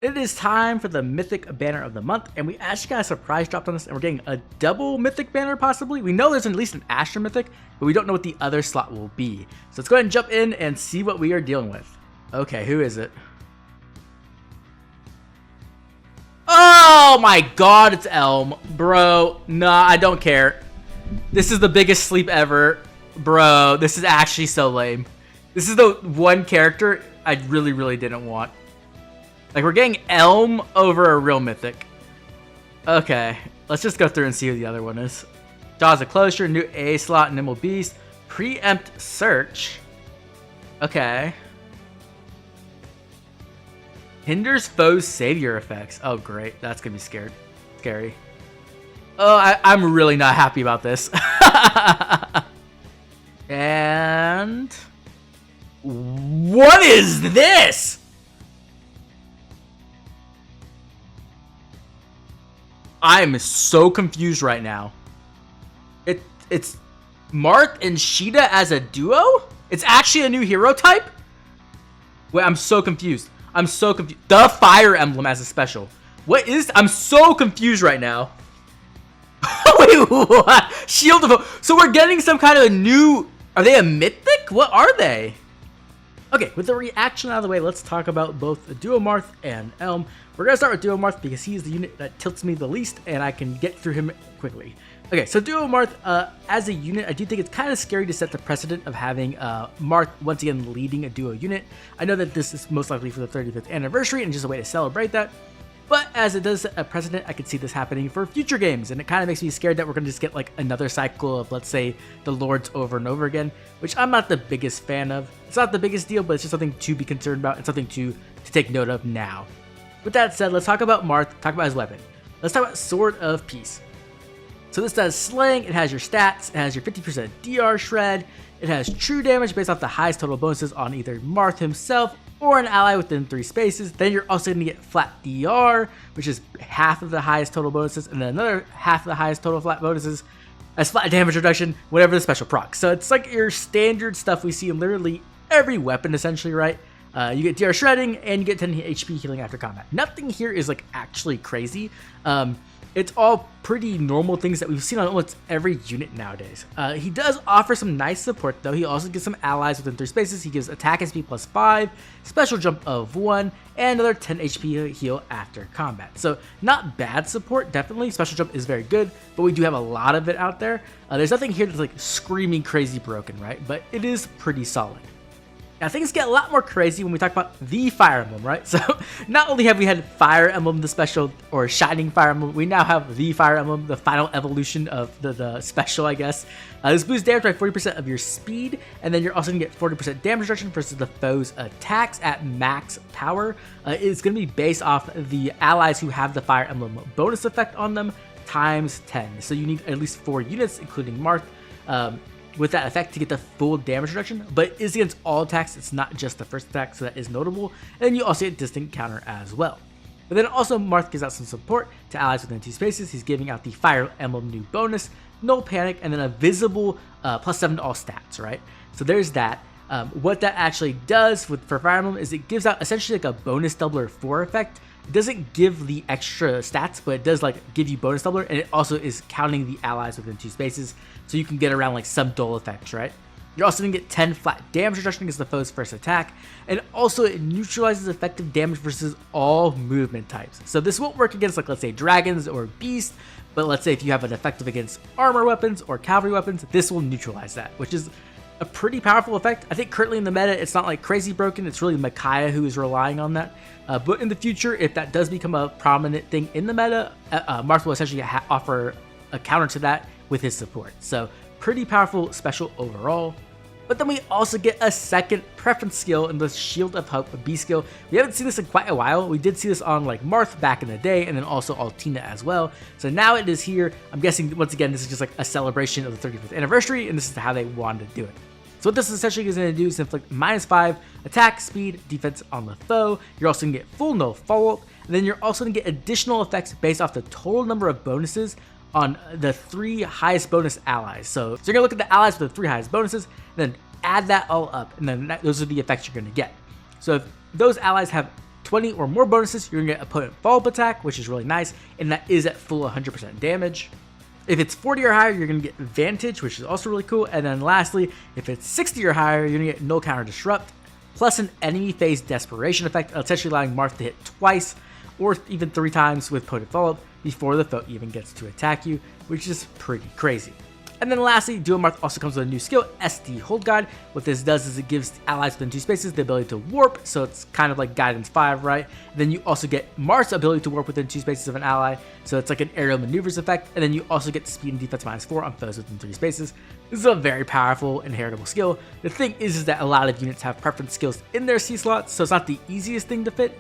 It is time for the Mythic banner of the month, and we actually got a surprise dropped on this, and we're getting a double Mythic banner possibly. We know there's at least an Astra Mythic, but we don't know what the other slot will be. So let's go ahead and jump in and see what we are dealing with. Okay, who is it? Oh my god, it's Elm. Bro, nah, I don't care. This is the biggest sleep ever. Bro, this is actually so lame. This is the one character I really didn't want. Like, we're getting Elm over a real Mythic. Okay, let's just go through and see who the other one is. Jaws of Closure, new A slot, Nimble Beast, Preempt Search. Okay. Hinders foes savior effects. Oh, great. That's gonna be scary. Oh, I'm really not happy about this. And what is this? I'm so confused right now. It's Marth and Sheeta as a duo? It's actually a new hero type? Wait, I'm so confused. The Fire Emblem as a special. What is... I'm so confused right now. Wait, what? Shield of... So we're getting some kind of a new... Are they a Mythic? What are they? Okay, with the reaction out of the way, let's talk about both Duo Marth and Elm. We're going to start with Duo Marth because he is the unit that tilts me the least and I can get through him quickly. Okay, so Duo Marth, as a unit, I do think it's kind of scary to set the precedent of having Marth once again leading a duo unit. I know that this is most likely for the 35th anniversary and just a way to celebrate that. But as it does set a precedent, I could see this happening for future games, and it kind of makes me scared that we're going to just get like another cycle of, let's say, the Lords over and over again, which I'm not the biggest fan of. It's not the biggest deal, but it's just something to be concerned about and something to take note of now. With that said, let's talk about Marth, talk about his weapon. Let's talk about Sword of Peace. So this does slaying, it has your stats, it has your 50% DR shred, it has true damage based off the highest total bonuses on either Marth himself or an ally within 3 spaces. Then you're also going to get flat DR, which is half of the highest total bonuses, and then another half of the highest total flat bonuses as flat damage reduction, whatever the special proc. So it's like your standard stuff we see in literally every weapon essentially, right? You get DR shredding and you get 10 HP healing after combat. Nothing here is like actually crazy. It's all pretty normal things that we've seen on almost every unit nowadays. He does offer some nice support though. He also gives some allies within 3 spaces. He gives attack SP plus 5, special jump of 1, and another 10 HP heal after combat. So not bad support, definitely. Special jump is very good, but we do have a lot of it out there. There's nothing here that's like screaming crazy broken, right? But it is pretty solid. Now, things get a lot more crazy when we talk about the Fire Emblem, right? So, not only have we had Fire Emblem, the special, or Shining Fire Emblem, we now have the Fire Emblem, the final evolution of the special, I guess. This boosts damage by 40% of your speed, and then you're also going to get 40% damage reduction versus the foe's attacks at max power. It's going to be based off the allies who have the Fire Emblem bonus effect on them times 10. So, you need at least 4 units, including Marth, with that effect to get the full damage reduction, but it is against all attacks. It's not just the first attack, so that is notable. And then you also get distant counter as well. But then also Marth gives out some support to allies within 2 spaces. He's giving out the Fire Emblem new bonus, no panic, and then a visible +7 to all stats, right? So there's that. What that actually does for Fire Emblem is it gives out essentially like a bonus doubler 4 effect. It doesn't give the extra stats, but it does like give you bonus doubler, and it also is counting the allies within 2 spaces, so you can get around like some dull effects, right? You're also going to get 10 flat damage reduction against the foe's first attack, and also it neutralizes effective damage versus all movement types. So this won't work against like, let's say, dragons or beasts, but let's say if you have an effective against armor weapons or cavalry weapons, this will neutralize that, which is a pretty powerful effect. I think currently in the meta, it's not like crazy broken. It's really Micaiah who is relying on that. But in the future, if that does become a prominent thing in the meta, Marth will essentially offer a counter to that with his support. So pretty powerful special overall. But then we also get a second preference skill in the Shield of Hope B skill. We haven't seen this in quite a while. We did see this on like Marth back in the day, and then also Altina as well. So now it is here. I'm guessing once again this is just like a celebration of the 35th anniversary, and this is how they wanted to do it. So what this essentially is going to do is inflict -5 attack, speed, defense on the foe. You're also going to get full no follow-up, and then you're also going to get additional effects based off the total number of bonuses on the 3 highest bonus allies. So you're going to look at the allies with the 3 highest bonuses, and then add that all up, and then those are the effects you're going to get. So if those allies have 20 or more bonuses, you're gonna get opponent follow-up attack, which is really nice, and that is at full 100% damage. If it's 40 or higher, you're going to get Vantage, which is also really cool. And then lastly, if it's 60 or higher, you're going to get Null Counter Disrupt, plus an enemy phase Desperation effect, essentially allowing Marth to hit twice or even 3 times with potent follow-up before the foe even gets to attack you, which is pretty crazy. And then lastly, Duo Marth also comes with a new skill, SD Hold Guide. What this does is it gives allies within 2 spaces the ability to warp, so it's kind of like Guidance 5, right? And then you also get Marth's ability to warp within 2 spaces of an ally, so it's like an aerial maneuvers effect. And then you also get speed and defense -4 on foes within 3 spaces. This is a very powerful inheritable skill. The thing is that a lot of units have preference skills in their C slots, so it's not the easiest thing to fit.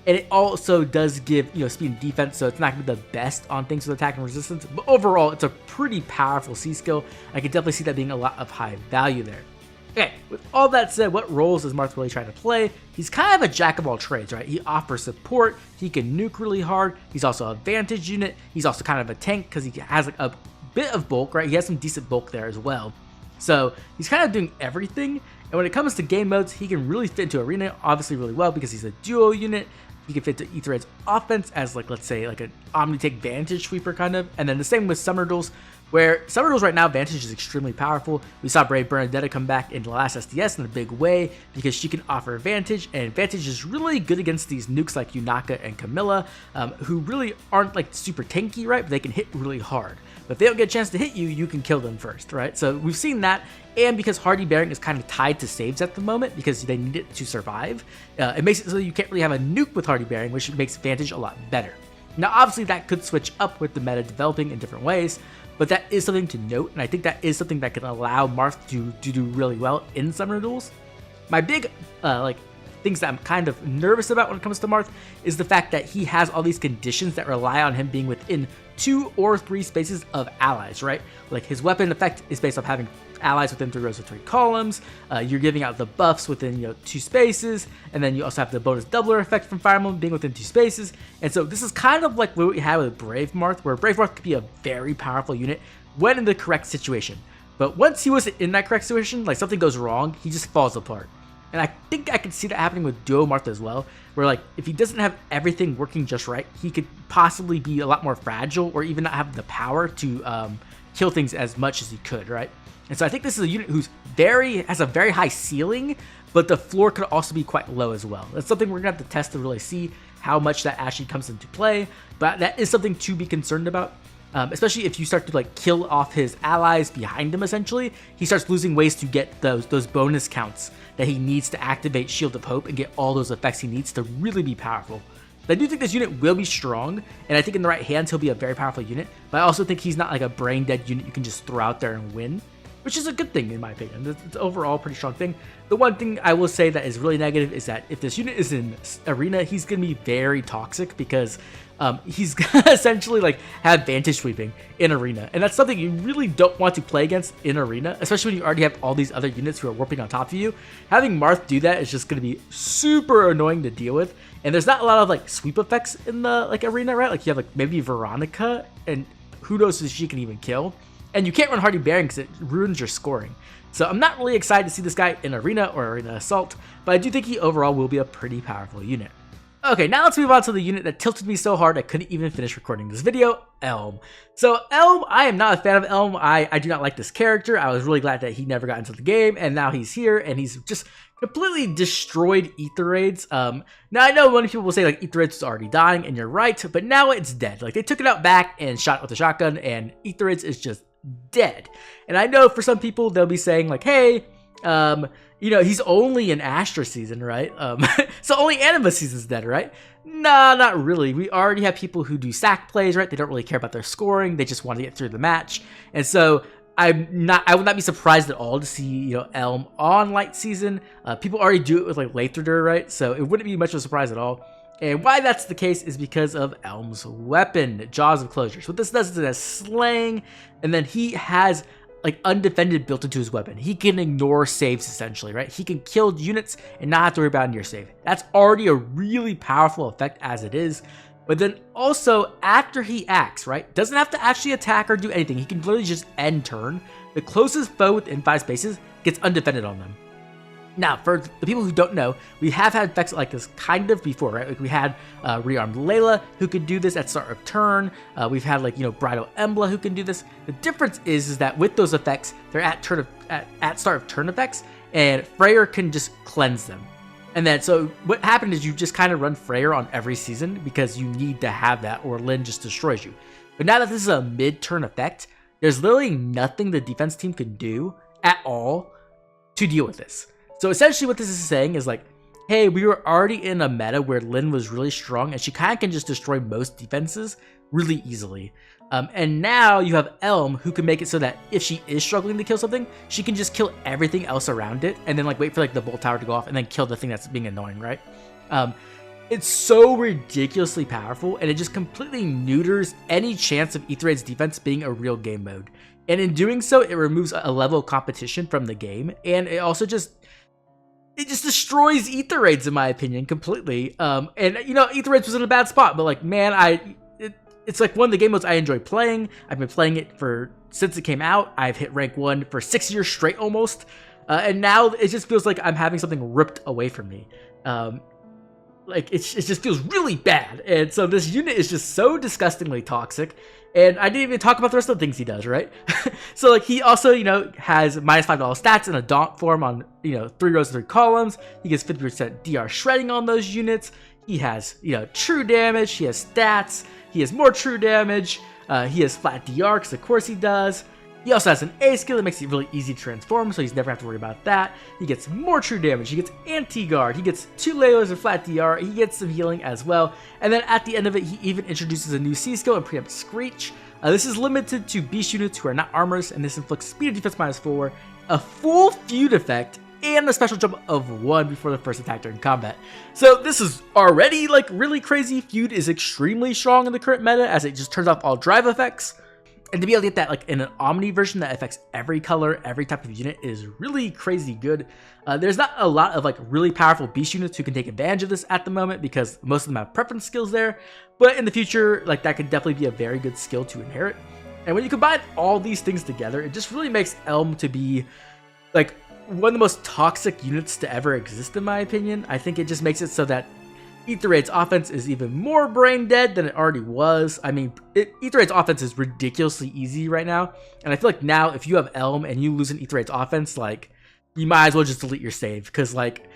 And it also does give, speed and defense, so it's not going to be the best on things with attack and resistance. But overall, it's a pretty powerful C skill. I can definitely see that being a lot of high value there. Okay, with all that said, what roles is Marth really trying to play? He's kind of a jack of all trades, right? He offers support, he can nuke really hard, he's also a Vantage unit, he's also kind of a tank because he has like a bit of bulk, right? He has some decent bulk there as well. So he's kind of doing everything. And when it comes to game modes, he can really fit into Arena, obviously really well because he's a duo unit. He can fit into Aether Raid's offense as let's say an Omni-Take Vantage sweeper kind of. And then the same with Summer Duels, where Summer Duels right now, Vantage is extremely powerful. We saw Brave Bernadetta come back in the last SDS in a big way because she can offer Vantage, and Vantage is really good against these nukes like Yunaka and Camilla, who really aren't like super tanky, right? But they can hit really hard. But if they don't get a chance to hit you, you can kill them first, right? So we've seen that, and because Hardy Bearing is kind of tied to saves at the moment because they need it to survive, it makes it so you can't really have a nuke with Hardy Bearing, which makes Vantage a lot better. Now, obviously, that could switch up with the meta developing in different ways, but that is something to note, and I think that is something that can allow Marth to do really well in Summer Duels. My big, things that I'm kind of nervous about when it comes to Marth is the fact that he has all these conditions that rely on him being within 2 or 3 spaces of allies, right? Like his weapon effect is based off having allies within 3 rows or 3 columns. You're giving out the buffs within 2 spaces, and then you also have the bonus doubler effect from Fire Emblem being within 2 spaces. And so this is kind of like what we have with Brave Marth, where Brave Marth could be a very powerful unit when in the correct situation. But once he wasn't in that correct situation, like something goes wrong, he just falls apart. And I think I could see that happening with Duo Marth as well, where if he doesn't have everything working just right, he could possibly be a lot more fragile or even not have the power to kill things as much as he could, right? And so I think this is a unit who's has a very high ceiling, but the floor could also be quite low as well. That's something we're gonna have to test to really see how much that actually comes into play, but that is something to be concerned about. Especially if you start to kill off his allies behind him, essentially, he starts losing ways to get those bonus counts that he needs to activate Shield of Hope and get all those effects he needs to really be powerful. But I do think this unit will be strong, and I think in the right hands he'll be a very powerful unit, but I also think he's not like a brain dead unit you can just throw out there and win, which is a good thing in my opinion. It's overall a pretty strong thing. The one thing I will say that is really negative is that if this unit is in Arena, he's going to be very toxic because he's going to essentially have Vantage sweeping in Arena. And that's something you really don't want to play against in Arena, especially when you already have all these other units who are warping on top of you. Having Marth do that is just going to be super annoying to deal with. And there's not a lot of sweep effects in the Arena, right? You have maybe Veronica, and who knows if she can even kill. And you can't run Hardy Bearing because it ruins your scoring. So I'm not really excited to see this guy in Arena or Arena Assault, but I do think he overall will be a pretty powerful unit. Okay, now let's move on to the unit that tilted me so hard I couldn't even finish recording this video, Elm. So Elm, I am not a fan of Elm. I do not like this character. I was really glad that he never got into the game, and now he's here, and he's just completely destroyed Aether Raids. Now I know many people will say Aether Raids was already dying, and you're right, but now it's dead. They took it out back and shot it with a shotgun, and Aether Raids is just dead. And I know for some people they'll be saying hey, he's only in Astra season, right? So only Anima season's dead, right? Nah, not really. We already have people who do sack plays, right? They don't really care about their scoring. They just want to get through the match. And so I would not be surprised at all to see, Elm on light season. People already do it with Lathreder, right? So it wouldn't be much of a surprise at all. And why that's the case is because of Elm's weapon, Jaws of Closure. So what this does is it has slaying, and then he has undefended built into his weapon. He can ignore saves essentially, right? He can kill units and not have to worry about your save. That's already a really powerful effect as it is. But then also after he acts, right, doesn't have to actually attack or do anything. He can literally just end turn. The closest foe within 5 spaces gets undefended on them. Now, for the people who don't know, we have had effects like this kind of before, right? Like we had Rearmed Layla who could do this at start of turn. We've had like, Bridal Emblem who can do this. The difference is that with those effects, they're at start of turn effects, and Freyr can just cleanse them. And then, so what happened is you just kind of run Freyr on every season because you need to have that, or Lyn just destroys you. But now that this is a mid-turn effect, there's literally nothing the defense team can do at all to deal with this. So essentially what this is saying is like, hey, we were already in a meta where Lyn was really strong and she kind of can just destroy most defenses really easily. And now you have Elm who can make it so that if she is struggling to kill something, she can just kill everything else around it and then like wait for like the bolt tower to go off and then kill the thing that's being annoying, right? It's so ridiculously powerful, and it just completely neuters any chance of Aether Raid's defense being a real game mode. And in doing so, it removes a level of competition from the game, and it also just destroys Aether Raids, in my opinion, completely. And Aether Raids was in a bad spot, but like, man, it's like one of the game modes I enjoy playing. I've been playing it since it came out. I've hit rank 1 for 6 years straight almost, and now it just feels like I'm having something ripped away from me. Like it just feels really bad, and so this unit is just so disgustingly toxic. And I didn't even talk about the rest of the things he does, right? So like he also, has -5 stats in a Daunt form on 3 rows and 3 columns. He gets 50% DR shredding on those units. He has true damage. He has stats. He has more true damage. He has flat DR, because of course he does. He also has an A skill that makes it really easy to transform, so he's never have to worry about that. He gets more true damage, he gets anti-guard, he gets 2 layers of flat DR, he gets some healing as well. And then at the end of it, he even introduces a new C skill and preempt Screech. This is limited to beast units who are not armors, and this inflicts speed of defense -4, a full feud effect, and a special jump of 1 before the first attack during combat. So this is already like really crazy. Feud is extremely strong in the current meta, as it just turns off all drive effects. And to be able to get that like in an Omni version that affects every color, every type of unit is really crazy good. There's not a lot of like really powerful beast units who can take advantage of this at the moment because most of them have preference skills there. But in the future, like that could definitely be a very good skill to inherit. And when you combine all these things together, it just really makes Elm to be like one of the most toxic units to ever exist, in my opinion. I think it just makes it so that Aether Raid's offense is even more brain dead than it already was. I mean, Aether Raid's offense is ridiculously easy right now, and I feel like now if you have Elm and you lose an Aether Raid's offense, like you might as well just delete your save, because like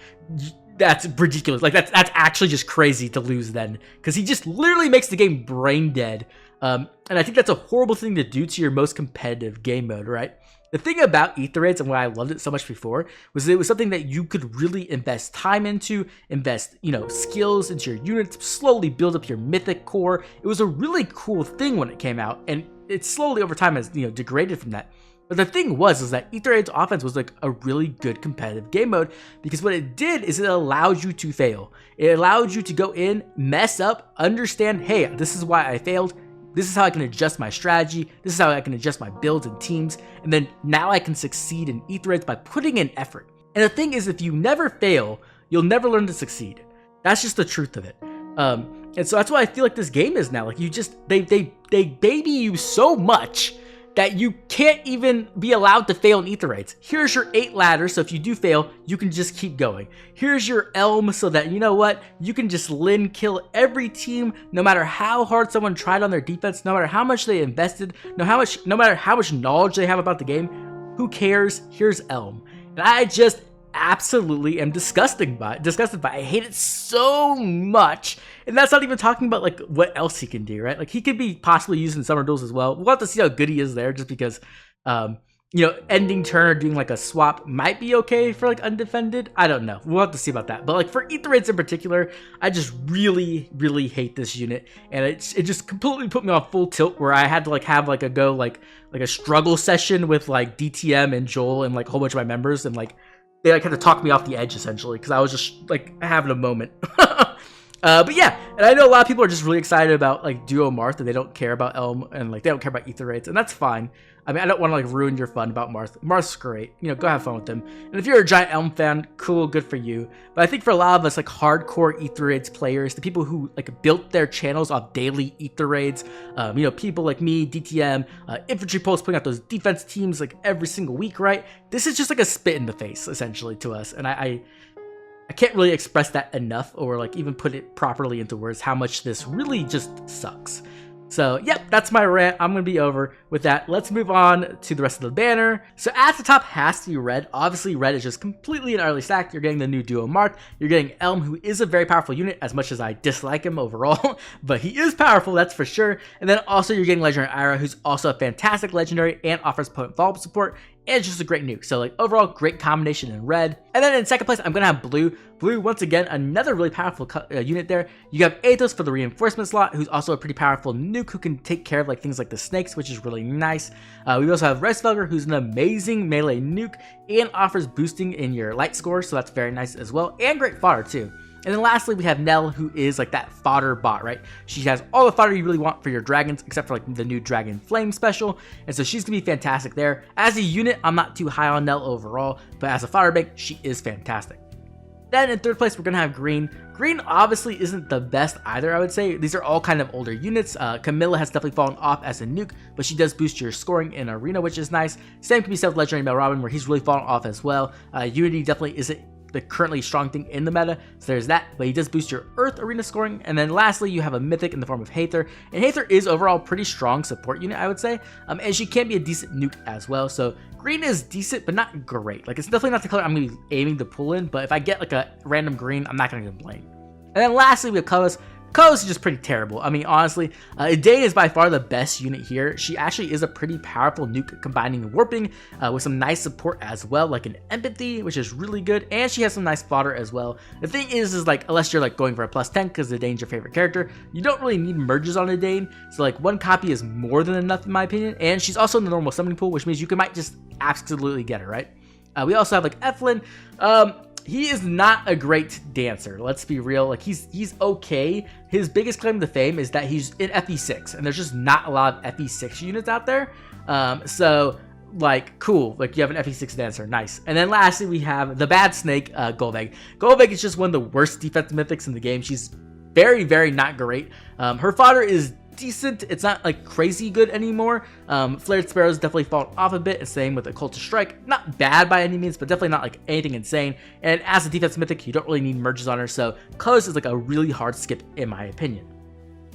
that's ridiculous. Like that's actually just crazy to lose then, because he just literally makes the game brain dead. And I think that's a horrible thing to do to your most competitive game mode, right? The thing about Aether Raids and why I loved it so much before was it was something that you could really invest time into, invest, skills into your units, slowly build up your Mythic core. It was a really cool thing when it came out, and it slowly over time has, degraded from that. But the thing was that Aether Raid's offense was like a really good competitive game mode, because what it did is it allowed you to fail. It allowed you to go in, mess up, understand, hey, this is why I failed. This is how I can adjust my strategy. This is how I can adjust my builds and teams. And then now I can succeed in Aether Raids by putting in effort. And the thing is, if you never fail, you'll never learn to succeed. That's just the truth of it. And so that's why I feel like this game is now. Like they baby you so much that you can't even be allowed to fail in Aether Raids. Here's your 8 ladders, so if you do fail, you can just keep going. Here's your Elm, so that you can just Lyn kill every team, no matter how hard someone tried on their defense, no matter how much they invested, no matter how much knowledge they have about the game. Who cares? Here's Elm. And I just absolutely am disgusted by it. I hate it so much. And that's not even talking about like what else he can do, right? Like he could be possibly used in summer duels as well. We'll have to see how good he is there, just because ending turn or doing like a swap might be okay for like undefended. I don't know. We'll have to see about that. But like for Aether Raids in particular, I just really, really hate this unit, and it just completely put me on full tilt, where I had to like have like a struggle session with like DTM and Joel and like a whole bunch of my members, and like they like had to talk me off the edge essentially, because I was just like having a moment. But yeah, and I know a lot of people are just really excited about like Duo Marth, and they don't care about Elm, and like they don't care about Aether raids, and that's fine. I mean, I don't want to like ruin your fun about Marth. Marth's great, you know, go have fun with him. And if you're a giant Elm fan, cool, good for you. But I think for a lot of us like hardcore Aether raids players, the people who like built their channels off daily Aether raids, you know, people like me, DTM, infantry pulse putting out those defense teams like every single week, right? This is just like a spit in the face essentially to us, and I can't really express that enough or like even put it properly into words how much this really just sucks. So yep, that's my rant. I'm going to be over with that. Let's move on to the rest of the banner. So at the top has to be red. Obviously red is just completely and utterly stacked. You're getting the new Duo Marth. You're getting Elm, who is a very powerful unit as much as I dislike him overall, but he is powerful, that's for sure. And then also you're getting Legendary Ira, who's also a fantastic legendary and offers potent follow-up support. And it's just a great nuke. So like overall, great combination in red. And then in second place, I'm going to have blue. Blue, once again, another really powerful unit there. You have Aether for the reinforcement slot, who's also a pretty powerful nuke who can take care of like things like the snakes, which is really nice. We also have Resfelger, who's an amazing melee nuke and offers boosting in your light score. So that's very nice as well. And great fodder too. And then lastly, we have Nell, who is like that fodder bot, right? She has all the fodder you really want for your dragons, except for like the new Dragon Flame special. And so she's gonna be fantastic there. As a unit, I'm not too high on Nell overall, but as a fodder bank, she is fantastic. Then in third place, we're gonna have Green. Green obviously isn't the best either, I would say. These are all kind of older units. Camilla has definitely fallen off as a nuke, but she does boost your scoring in Arena, which is nice. Same can be said with Legendary Male Robin, where he's really fallen off as well. Unity definitely isn't the currently strong thing in the meta, so there's that, but he does boost your Earth Arena scoring. And then lastly, you have a Mythic in the form of Aether, and Aether is overall pretty strong support unit, I would say, and she can be a decent nuke as well. So green is decent, but not great. Like, it's definitely not the color I'm going to be aiming to pull in, but if I get like a random green, I'm not going to complain. And then lastly, we have colors. Colors is just pretty terrible. I mean, honestly, Dane is by far the best unit here. She actually is a pretty powerful nuke combining warping with some nice support as well, like an empathy, which is really good, and she has some nice fodder as well. The thing is like, unless you're like going for a +10 because the Dane's your favorite character, you don't really need merges on a Dane, so like one copy is more than enough in my opinion, and she's also in the normal summoning pool, which means you might just absolutely get her, right? We also have like Eflin. He is not a great dancer, let's be real. Like, he's okay. His biggest claim to fame is that he's in FE6, and there's just not a lot of FE6 units out there. So like, cool, like you have an FE6 dancer, nice. And then lastly, we have the bad snake, Golbeg. Golbeg is just one of the worst defensive mythics in the game. She's very, very not great. Her fodder is decent. It's not like crazy good anymore. Flared Sparrow's definitely fallen off a bit, and same with Occultist Strike. Not bad by any means, but definitely not like anything insane. And as a defense mythic, you don't really need merges on her, so colors is like a really hard skip in my opinion.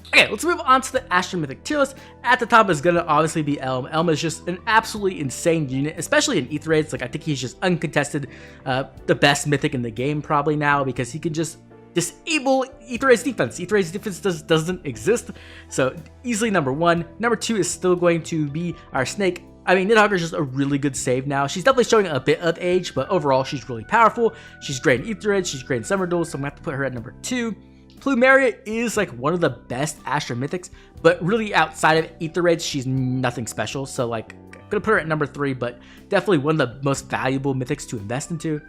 Okay, let's move on to the Astra Mythic tier list. At the top is gonna obviously be Elm. Elm is just an absolutely insane unit, especially in Aether raids. Like, I think he's just uncontested the best mythic in the game probably now, because he can just disable Aether Raid's defense. Aether Raid's defense doesn't exist, so easily number one. Number two is still going to be our snake. I mean, Nidhogger is just a really good save now. She's definitely showing a bit of age, but overall, she's really powerful. She's great in Aether raids, she's great in Summer Duels, so I'm gonna have to put her at number two. Plumeria is like one of the best Astra mythics, but really outside of Aether raids, she's nothing special, so like, I'm gonna put her at number three, but definitely one of the most valuable mythics to invest into.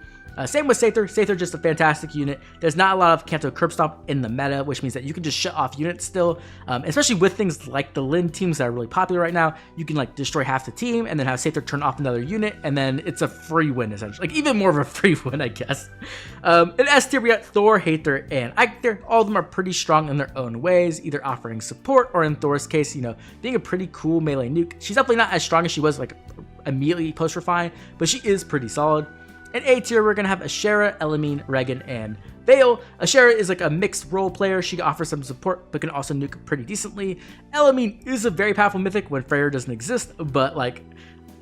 Same with Aether. Aether just a fantastic unit. There's not a lot of Kanto Curb Stomp in the meta, which means that you can just shut off units still, especially with things like the Lin teams that are really popular right now. You can like destroy half the team and then have Aether turn off another unit, and then it's a free win essentially. Like, even more of a free win, I guess. In S tier, we got Thor, Aether, and Aether. All of them are pretty strong in their own ways, either offering support or in Thor's case, you know, being a pretty cool melee nuke. She's definitely not as strong as she was like immediately post refine, but she is pretty solid. In A tier, we're going to have Ashera, Elamine, Regan, and Vale. Ashera is like a mixed role player. She can offer some support, but can also nuke pretty decently. Elamine is a very powerful mythic when Freyr doesn't exist, but like,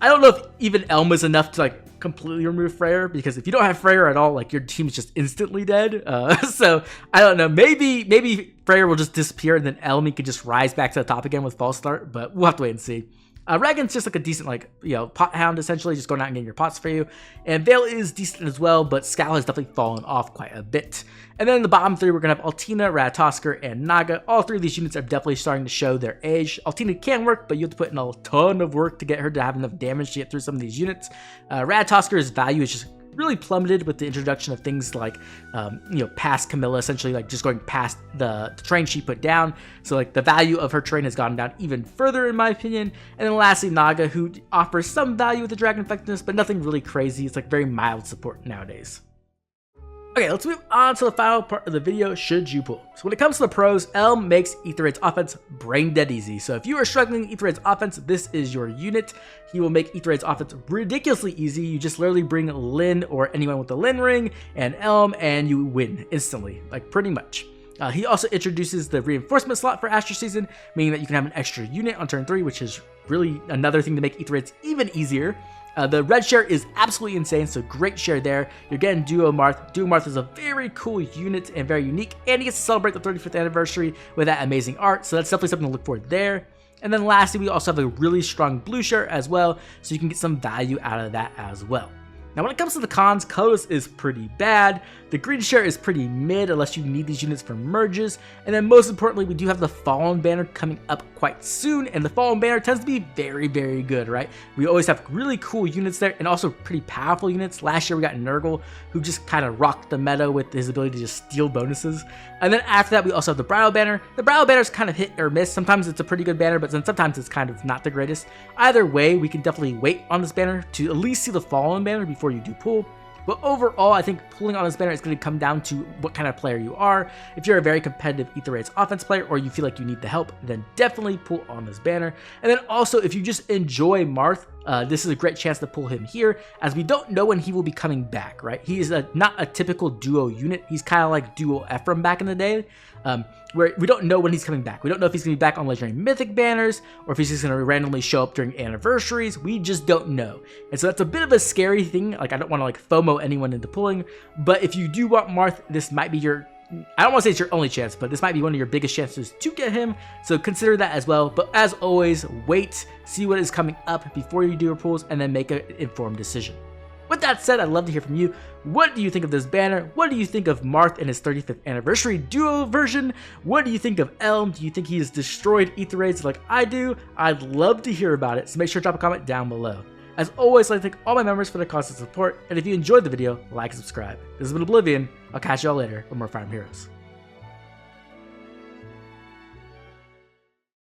I don't know if even Elm is enough to like completely remove Freyr, because if you don't have Freyr at all, like your team is just instantly dead. So I don't know, maybe Freyr will just disappear and then Elamine can just rise back to the top again with false start, but we'll have to wait and see. Regan's just like a decent, like, you know, pot hound essentially, just going out and getting your pots for you. And Vale is decent as well, but Scal has definitely fallen off quite a bit. And then in the bottom three, we're going to have Altina, Ratatosker, and Naga. All three of these units are definitely starting to show their age. Altina can work, but you have to put in a ton of work to get her to have enough damage to get through some of these units. Ratatosker's value is just really plummeted with the introduction of things like, past Camilla, essentially like just going past the train she put down. So like the value of her train has gone down even further in my opinion. And then lastly, Naga, who offers some value with the dragon effectiveness, but nothing really crazy. It's like very mild support nowadays. Okay, let's move on to the final part of the video, should you pull. So when it comes to the pros, Elm makes Aether Raid's offense brain dead easy. So if you are struggling with Aether Raid's offense, this is your unit. He will make Aether Raid's offense ridiculously easy. You just literally bring Lyn or anyone with the Lyn ring and Elm and you win instantly, like pretty much. He also introduces the reinforcement slot for Astra season, meaning that you can have an extra unit on turn 3, which is really another thing to make Aether Raids even easier. The red share is absolutely insane, so great share there. You're getting Duo Marth. Duo Marth is a very cool unit and very unique, and he gets to celebrate the 35th anniversary with that amazing art, so that's definitely something to look for there. And then lastly, we also have a really strong blue share as well, so you can get some value out of that as well. Now when it comes to the cons, colorless is pretty bad. The green share is pretty mid unless you need these units for merges. And then most importantly, we do have the Fallen banner coming up quite soon. And the Fallen banner tends to be very, very good, right? We always have really cool units there and also pretty powerful units. Last year we got Nurgle, who just kind of rocked the meta with his ability to just steal bonuses. And then after that, we also have the Bridal banner. The Bridal banner is kind of hit or miss. Sometimes it's a pretty good banner, but then sometimes it's kind of not the greatest. Either way, we can definitely wait on this banner to at least see the Fallen banner before you do pull. But overall, I think pulling on this banner is going to come down to what kind of player you are. If you're a very competitive Aether Raids offense player or you feel like you need the help, then definitely pull on this banner. And then also, if you just enjoy Marth, this is a great chance to pull him here, as we don't know when he will be coming back, right? He is not a typical duo unit. He's kind of like duo Ephraim back in the day, where we don't know when he's coming back. We don't know if he's going to be back on Legendary Mythic banners, or if he's just going to randomly show up during anniversaries. We just don't know. And so that's a bit of a scary thing. Like, I don't want to like FOMO anyone into pulling, but if you do want Marth, this might be your, I don't want to say it's your only chance, but this might be one of your biggest chances to get him, so consider that as well. But as always, wait, see what is coming up before you do your pulls, and then make an informed decision. With that said, I'd love to hear from you. What do you think of this banner? What do you think of Marth and his 35th anniversary duo version? What do you think of Elm? Do you think he has destroyed Aether Raids like I do? I'd love to hear about it, so make sure to drop a comment down below. As always, I'd like to thank all my members for their constant support, and if you enjoyed the video, like and subscribe. This has been Oblivion. I'll catch y'all later with more Fire Emblem Heroes.